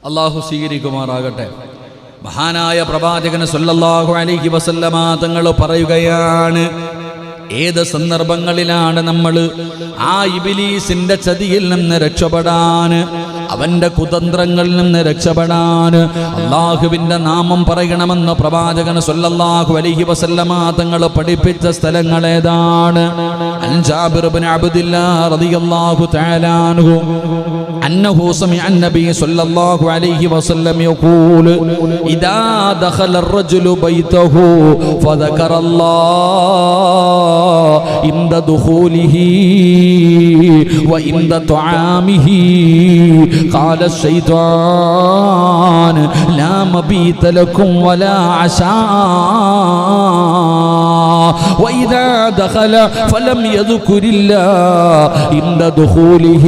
അള്ളാഹു സ്വീകരിക്കുമാറാകട്ടെ. മഹാനായ പ്രവാചകൻ സല്ലല്ലാഹു അലൈഹി വസല്ലമ തങ്ങൾ പറയുകയാണ്, ഏത് സന്ദർഭങ്ങളിലാണ് നമ്മൾ ആ ഇബ്ലീസിന്റെ ചതിയിൽ നിന്ന് രക്ഷപ്പെടാൻ, അവന്റെ കുതന്ത്രങ്ങളിൽ നിന്ന് രക്ഷപ്പെടാൻ അള്ളാഹുവിന്റെ നാമം പറയണമെന്ന് പ്രവാചകൻ സല്ലല്ലാഹു അലൈഹി വസല്ലമ തങ്ങൾ പഠിപ്പിച്ച സ്ഥലങ്ങൾ ഏതാണ്? അൻ ജാബിർ ഇബ്നു അബ്ദില്ലാഹ് റളിയല്ലാഹു തആല അൻഹു അന്നഹു സമിഅ അൻ-നബി സല്ലല്ലാഹു അലൈഹി വസല്ലം യഖൂൽ ഇദാ ദഖല അർ-റജുലു ബൈതഹു ഫദകറല്ലാഹ് ഇന്ദ ദുഖൂലിഹി വഇന്ദ തുആമിഹി قال الشيطان لا مبيت لكم ولا عشاء وإذا دخل فلم يذكر الله عند دخوله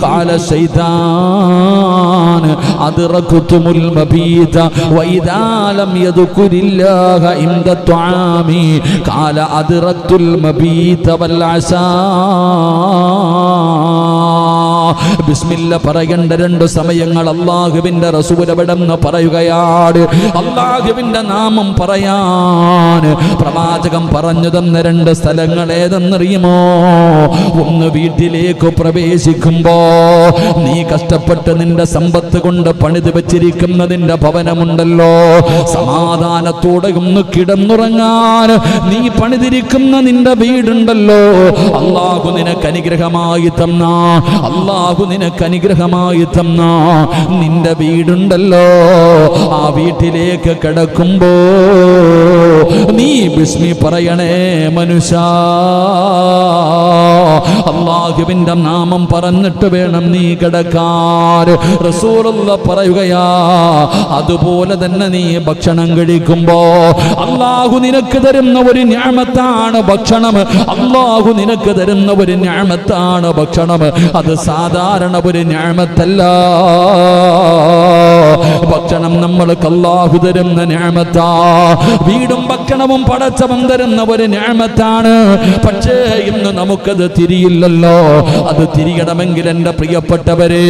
قال الشيطان أدركتم المبيت وإذا لم يذكر الله عند الطعام قال أدركت المبيت والعشاء. ബിസ്മില്ല പറയേണ്ട 2 സമയങ്ങൾ അല്ലാഹുവിന്റെ റസൂൽ എവിടെന്ന് പറയുകയാണ്. അല്ലാഹുവിന്റെ നാമം പറയാൻ പ്രവാചകൻ പറഞ്ഞു തന്ന 2 സ്ഥലങ്ങൾ ഏതെന്നറിയുമോ? ഒന്ന്, വീട്ടിലേക്ക് പ്രവേശിക്കുമ്പോ നീ കഷ്ടപ്പെട്ട് നിന്റെ സമ്പത്ത് കൊണ്ട് പണിത് വെച്ചിരിക്കുന്ന നിന്റെ ഭവനമുണ്ടല്ലോ, സമാധാനത്തോടെ ഒന്ന് കിടന്നുറങ്ങാൻ നീ പണിതിരിക്കുന്ന നിന്റെ വീടുണ്ടല്ലോ, അല്ലാഹു നിനക്ക് അനുഗ്രഹമായി തന്ന, അല്ലാഹു നിനക്ക് അനുഗ്രഹമായി തന്ന നിന്റെ വീടുണ്ടല്ലോ, ആ വീട്ടിലേക്ക് കിടക്കുമ്പോ നീ ബിസ്മി പറയണേ മനുഷ്യ. അല്ലാഹുവിന്റെ നാമം പറഞ്ഞിട്ട് വേണം നീ കിടക്കാൻ. റസൂലുള്ളാഹി പറയുകയാ, അതുപോലെ തന്നെ നീ ഭക്ഷണം കഴിക്കുമ്പോ അല്ലാഹു നിനക്ക് തരുന്ന ഒരു നിഅമത്താണ് ഭക്ഷണം. അല്ലാഹു നിനക്ക് തരുന്ന ഒരു നിഅമത്താണ് ഭക്ഷണം. അത് സാധാരണ ഒരു നിഅമത്തല്ല. ഭക്ഷണം നമ്മൾക്ക് അല്ലാഹു തരുന്ന നിഅമത്താ. വീടും ഭക്ഷണവും പടച്ചവൻ തരുന്ന ഒരു നിഅമത്താണ്. പക്ഷേ ഇന്ന് നമുക്കത് തിരിയില്ലല്ലോ. അത് തിരിയണമെങ്കിൽ എൻ്റെ പ്രിയപ്പെട്ടവരെ,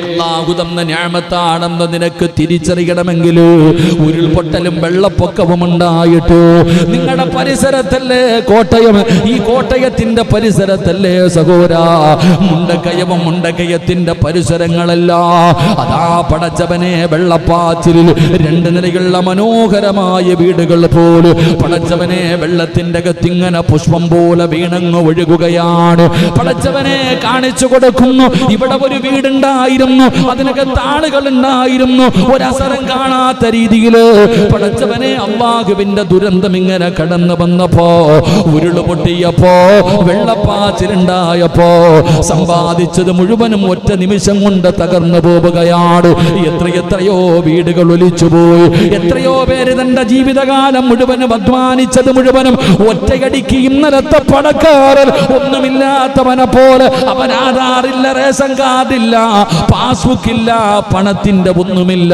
അല്ലാഹു തന്ന നിഅമത്താണെന്ന് നിനക്ക് തിരിച്ചറിയണമെങ്കിൽ ഉരുൾപൊട്ടലും വെള്ളപ്പൊക്കവും ഉണ്ടായിട്ട് നിങ്ങളുടെ പരിസരത്തല്ലേ കോട്ടയം, ഈ കോട്ടയത്തിന്റെ പരിസരത്തല്ലേ സഹോദരാ മുണ്ടക്കയവും മുണ്ടക്കയത്തിന്റെ പരിസരങ്ങളല്ല. അതാ പടച്ചവനെ വെള്ളപ്പാച്ചിലിൽ 2 നിലയുള്ള മനോഹരമായ വീടുകൾ പോലെ പടച്ചവനെ വെള്ളത്തിന്റെ അകത്തിങ്ങനെ പുഷ്പം പോലെ വീണങ്ങ് ഒഴുകുകയാണ്. പടച്ചവനെ കാണിച്ചു കൊടുക്കുന്നു, ഇവിടെ ഒരു വീടുണ്ടായിരുന്നു, അതിനകത്ത് ആളുകൾ ഉണ്ടായിരുന്നു. ഒരസരം കാണാത്ത രീതിയിൽ പടച്ചവനെ അല്ലാഹുവിന്റെ ദുരന്തം ഇങ്ങനെ കടന്നു വന്നപ്പോ, ഉരുള് പൊട്ടിയപ്പോ, വെള്ളപ്പാച്ചിലുണ്ടായപ്പോ സമ്പാദിച്ചത് മുഴുവനും ഒറ്റ നിമിഷം കൊണ്ട് തകർന്നു പോവുകയാണ്. എത്രയോ വീടുകൾ ഒലിച്ചുപോയി. എത്രയോ പേര് തന്റെ ജീവിതകാലം മുഴുവനും അധ്വാനിച്ചത് മുഴുവനും ഒറ്റയടിക്ക് ഇന്നലത്തെ പണക്കാരൻ ഒന്നുമില്ലാത്തവനെ പോലെ, അവൻ ആധാറില്ല, റേഷൻ കാർഡില്ല, പാസ്ബുക്ക് ഇല്ല, പണത്തിന്റെ ഒന്നുമില്ല,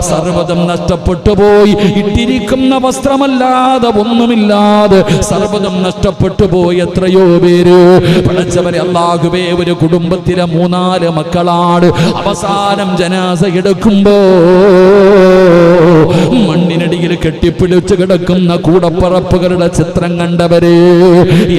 സർവ്വതും നഷ്ടപ്പെട്ടു പോയി. ഇട്ടിരിക്കുന്ന വസ്ത്രമല്ലാതെ ഒന്നുമില്ലാതെ സർവ്വതും നഷ്ടപ്പെട്ടു പോയി. എത്രയോ പേര് പടച്ചവരെ അല്ലാഹുവേ, ഒരു കുടുംബത്തിലെ 3-4 മക്കളാണ്. അവസാനം ജനാസ എടുക്കുമ്പോ മണ്ണിനടിയിൽ കെട്ടിപ്പിടിച്ച് കിടക്കുന്ന കൂടപ്പറപ്പുകളുടെ ചിത്രം കണ്ടവരെ,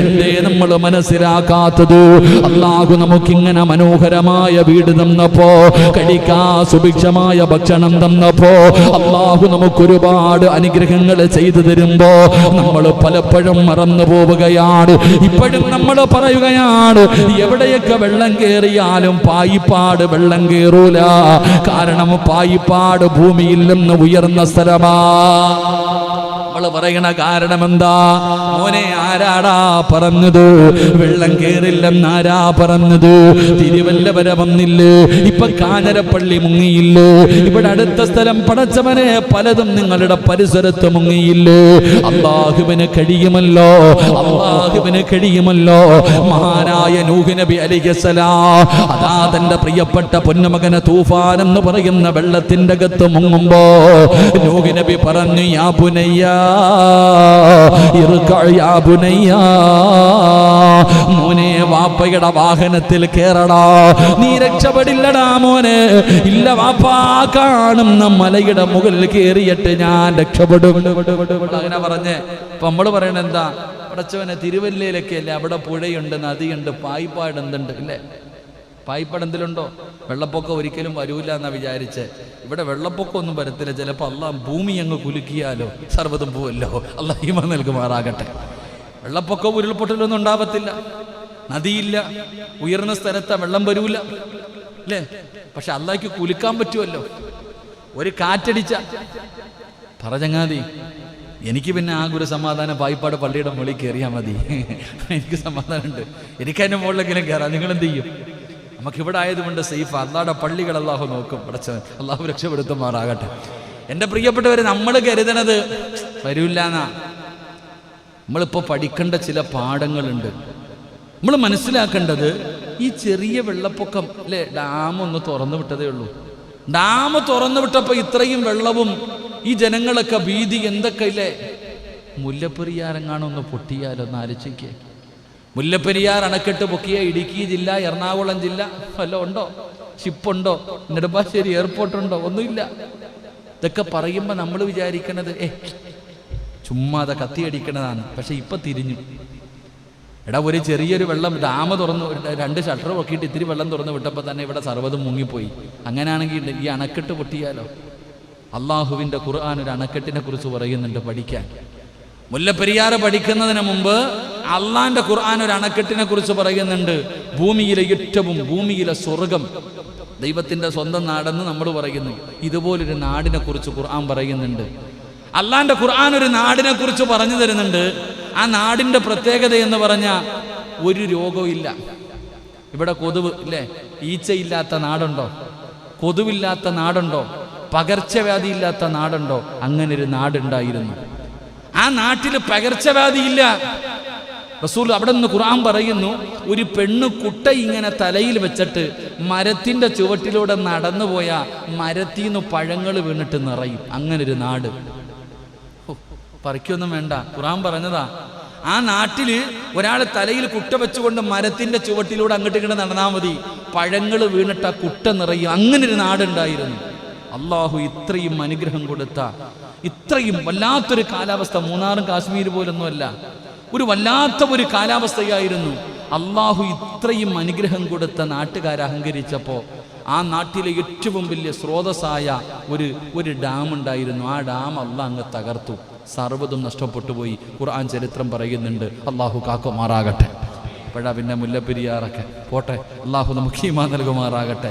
എന്തേ നമ്മൾ മനസ്സിലാക്കാത്തത്? അല്ലാഹു നമുക്കിങ്ങനെ മനോഹരമായ വീട് തന്നപ്പോ, കഴിക്കാ സുഭിക്ഷമായ ഭക്ഷണം തന്നപ്പോ, അല്ലാഹു നമുക്കൊരുപാട് അനുഗ്രഹങ്ങൾ ചെയ്തു തരുമ്പോ നമ്മൾ പലപ്പോഴും മറന്നു പോവുകയാണ്. ഇപ്പോഴും നമ്മൾ പറയുകയാണ്, എവിടെയൊക്കെ വെള്ളം കയറിയാലും പായിപ്പാട് വെള്ളം കയറൂല. കാരണം പായിപ്പാട് ഭൂമിയിൽ നിന്ന് ഉയർന്ന സ്ഥലമാ. നമ്മൾ പറയണ കാരണം എന്താ? മോനെ, ആരാടാ പറഞ്ഞത് വെള്ളം കേറില്ലെന്നാരാ പറഞ്ഞത്? തിരുവല്ല വരെ വന്നില്ലേ? ഇപ്പൊ കാഞ്ഞരപ്പള്ളി മുങ്ങിയില്ലേ? ഇവിടെ അടുത്ത സ്ഥലം പടച്ചവനെ പലതും നിങ്ങളുടെ പരിസരത്ത് മുങ്ങിയില്ലേ? അല്ലാഹുവിന് കഴിയുമല്ലോ, അല്ലാഹുവിന് കഴിയുമല്ലോ. മഹാനായ നൂഹ് നബി അലൈഹിസ്സലാം അതാ തന്റെ പ്രിയപ്പെട്ട പൊന്നുമകനെ തൂഫാൻ എന്ന് പറയുന്ന വെള്ളത്തിന്റെ അകത്ത് മുങ്ങുമ്പോ നൂഹ് നബി പറഞ്ഞു, യാ ബുനയ്യ മോനെ, വാപ്പയുടെ വാഹനത്തിൽ കേറടാ, നീ രക്ഷപ്പെടില്ലടാ മോനെ. ഇല്ല വാപ്പാ, കാണുന്ന മലയുടെ മുകളിൽ കയറിയിട്ട് ഞാൻ രക്ഷപ്പെടും. അങ്ങനെ പറഞ്ഞേ. ഇപ്പൊ നമ്മള് പറയണ എന്താ? പടച്ചവനെ, തിരുവല്ലയിലൊക്കെ അല്ലേ, അവിടെ പുഴയുണ്ട്, നദിയുണ്ട്, പായിപ്പാട് എന്തുണ്ട് ഇല്ലേ? പായിപ്പാട് എന്തിലുണ്ടോ? വെള്ളപ്പൊക്കം ഒരിക്കലും വരൂല എന്നാ വിചാരിച്ച്. ഇവിടെ വെള്ളപ്പൊക്കം ഒന്നും വരത്തില്ല. ചിലപ്പോൾ അള്ളാഹ് ഭൂമി അങ്ങ് കുലുക്കിയാലോ സർവ്വതും പോവല്ലോ. അള്ളാഹ് ഈമാൻ നൽകുമാറാകട്ടെ. വെള്ളപ്പൊക്കവും ഉരുൾപൊട്ടലൊന്നും ഉണ്ടാവത്തില്ല, നദിയില്ല, ഉയർന്ന സ്ഥലത്ത് വെള്ളം വരൂല അല്ലേ? പക്ഷെ അള്ളാഹ്ക്ക് കുലുക്കാൻ പറ്റുമല്ലോ. ഒരു കാറ്റടിച്ച പറഞ്ഞങ്ങാതി എനിക്ക് പിന്നെ ആ ഒരു സമാധാനം പായിപ്പാട് പള്ളിയുടെ മുകളിൽ കയറിയാൽ മതി. എനിക്ക് സമാധാനമുണ്ട്. എനിക്കതിൻ്റെ മുകളിലെങ്കിലും കയറാം. നിങ്ങളെന്ത് ചെയ്യും? നമുക്കിവിടെ ആയതുകൊണ്ട് സേഫ്. അള്ളാഹുടെ പള്ളികൾ അള്ളാഹു നോക്കും. പടച്ചവൻ അള്ളാഹു രക്ഷപ്പെടുത്തുമാറാകട്ടെ. എൻ്റെ പ്രിയപ്പെട്ടവര്, നമ്മൾ കരുതണത് വരൂല്ലാന്നാ. നമ്മളിപ്പോൾ പഠിക്കേണ്ട ചില പാഠങ്ങളുണ്ട്. നമ്മൾ മനസ്സിലാക്കേണ്ടത്, ഈ ചെറിയ വെള്ളപ്പൊക്കം അല്ലേ, ഡാം ഒന്ന് തുറന്നു വിട്ടതേ ഉള്ളൂ. ഡാം തുറന്നു വിട്ടപ്പോൾ ഇത്രയും വെള്ളവും ഈ ജനങ്ങളൊക്കെ ഭീതി എന്തൊക്കെ ഇല്ലേ? മുല്ലപ്പെരിയാറെങ്ങാണൊന്ന് പൊട്ടിയാലൊന്ന് ആലോചിക്കേ. മുല്ലപ്പെരിയാർ അണക്കെട്ട് പൊക്കിയ ഇടുക്കി ജില്ല, എറണാകുളം ജില്ല വല്ലതും ഉണ്ടോ? ഷിപ്പുണ്ടോ? നെടുമ്പാശ്ശേരി എയർപോർട്ടുണ്ടോ? ഒന്നുമില്ല. ഇതൊക്കെ പറയുമ്പോൾ നമ്മൾ വിചാരിക്കണത് ചുമ്മാതെ കത്തിയടിക്കണതാണ്. പക്ഷെ ഇപ്പൊ തിരിഞ്ഞു. എടാ, ഒരു ചെറിയൊരു വെള്ളം ഡാം തുറന്നു, 2 ഷട്ടർ പൊക്കിയിട്ട് ഇത്തിരി വെള്ളം തുറന്നു വിട്ടപ്പോൾ തന്നെ ഇവിടെ സർവ്വതും മുങ്ങിപ്പോയി. അങ്ങനെയാണെങ്കിൽ ഈ അണക്കെട്ട് പൊട്ടിയാലോ? അള്ളാഹുവിൻ്റെ ഖുർആൻ ഒരു അണക്കെട്ടിനെ കുറിച്ച് പറയുന്നുണ്ട് പഠിക്കാൻ. മുല്ലപ്പെരിയാറ് പഠിക്കുന്നതിന് മുമ്പ് അള്ളാന്റെ ഖുർആൻ ഒരു അണക്കെട്ടിനെ കുറിച്ച് പറയുന്നുണ്ട്. ഭൂമിയിലെ ഏറ്റവും, ഭൂമിയിലെ സ്വർഗം, ദൈവത്തിന്റെ സ്വന്തം നാടെന്ന് നമ്മൾ പറയുന്നു. ഇതുപോലൊരു നാടിനെ കുറിച്ച് ഖുർആൻ പറയുന്നുണ്ട്. അള്ളാന്റെ ഖുർആൻ ഒരു നാടിനെ കുറിച്ച് പറഞ്ഞു തരുന്നുണ്ട്. ആ നാടിന്റെ പ്രത്യേകത എന്ന് പറഞ്ഞാൽ ഒരു രോഗവും ഇല്ല. ഇവിടെ കൊതുവ് ഇല്ലേ? ഈച്ചയില്ലാത്ത നാടുണ്ടോ? കൊതുവില്ലാത്ത നാടുണ്ടോ? പകർച്ചവ്യാധി ഇല്ലാത്ത നാടുണ്ടോ? അങ്ങനെ ഒരു നാടുണ്ടായിരുന്നു. ആ നാട്ടിൽ പകർച്ചവ്യാധിയില്ല. റസൂൽ അവിടെ നിന്ന് ഖുർആൻ പറയുന്നു, ഒരു പെണ്ണ് കുട്ട ഇങ്ങനെ തലയിൽ വെച്ചിട്ട് മരത്തിന്റെ ചുവട്ടിലൂടെ നടന്നു പോയാ മരത്തിൽ നിന്ന് പഴങ്ങൾ വീണിട്ട് നിറയും. അങ്ങനൊരു നാട്. പറിക്കൊന്നും വേണ്ട, ഖുർആൻ പറഞ്ഞതാ. ആ നാട്ടില് ഒരാൾ തലയിൽ കുട്ട വെച്ചുകൊണ്ട് മരത്തിന്റെ ചുവട്ടിലൂടെ അങ്ങോട്ട് ഇങ്ങോട്ട് നടന്നാൽ മതി, പഴങ്ങൾ വീണിട്ട് ആ കുട്ട നിറയും. അങ്ങനൊരു നാടുണ്ടായിരുന്നു. അള്ളാഹു ഇത്രയും അനുഗ്രഹം കൊടുത്ത, ഇത്രയും വല്ലാത്തൊരു കാലാവസ്ഥ, മൂന്നാറും കാശ്മീർ പോലൊന്നുമല്ല, ഒരു വല്ലാത്ത ഒരു കാലാവസ്ഥയായിരുന്നു. അള്ളാഹു ഇത്രയും അനുഗ്രഹം കൊടുത്ത നാട്ടുകാരെ അഹങ്കരിച്ചപ്പോൾ ആ നാട്ടിലെ ഏറ്റവും വലിയ സ്രോതസ്സായ ഒരു ഡാം ഉണ്ടായിരുന്നു. ആ ഡാം അള്ളാഹ് അങ്ങ് തകർത്തു. സർവ്വതും നഷ്ടപ്പെട്ടു പോയി. ഖുർആൻ ചരിത്രം പറയുന്നുണ്ട്. അള്ളാഹു കാക്കുമാറാകട്ടെ. അപ്പോഴാ പിന്നെ മുല്ലപ്പെരിയാറൊക്കെ പോട്ടെ. അള്ളാഹു നമുക്ക് ഈമാൻ നൽകുമാറാകട്ടെ.